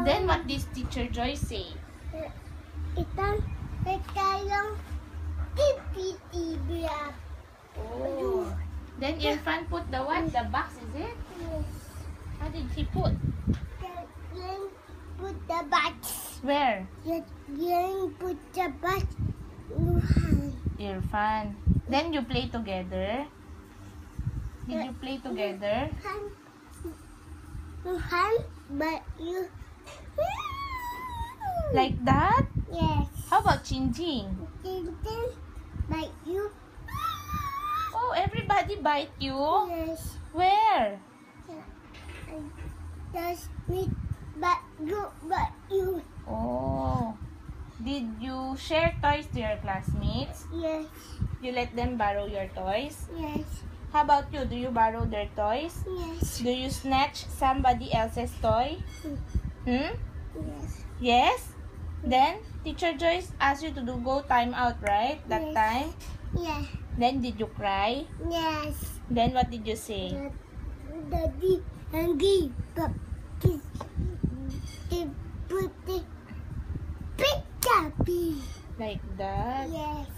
Then what did Teacher Joy say? Oh. Then Irfan put the what? The box, is it? Yes. How did he put? Put the box. Where? Put the box. Irfan. Then you play together? Did you play together? But you... Like that? Yes. How about Chinjing? But you... Oh, everybody bite you? Yes. Where? Does me... But you... Oh. Did you share toys to your classmates? Yes. You let them borrow your toys? Yes. How about you? Do you borrow their toys? Yes. Do you snatch somebody else's toy? Hmm? Yes. Yes? Then, Teacher Joyce asked you to go time out, right? That Yes. time? Yeah. Then, did you cry? Yes. Then, what did you say? Daddy hungry, but they put the pizza. Like that? Yes.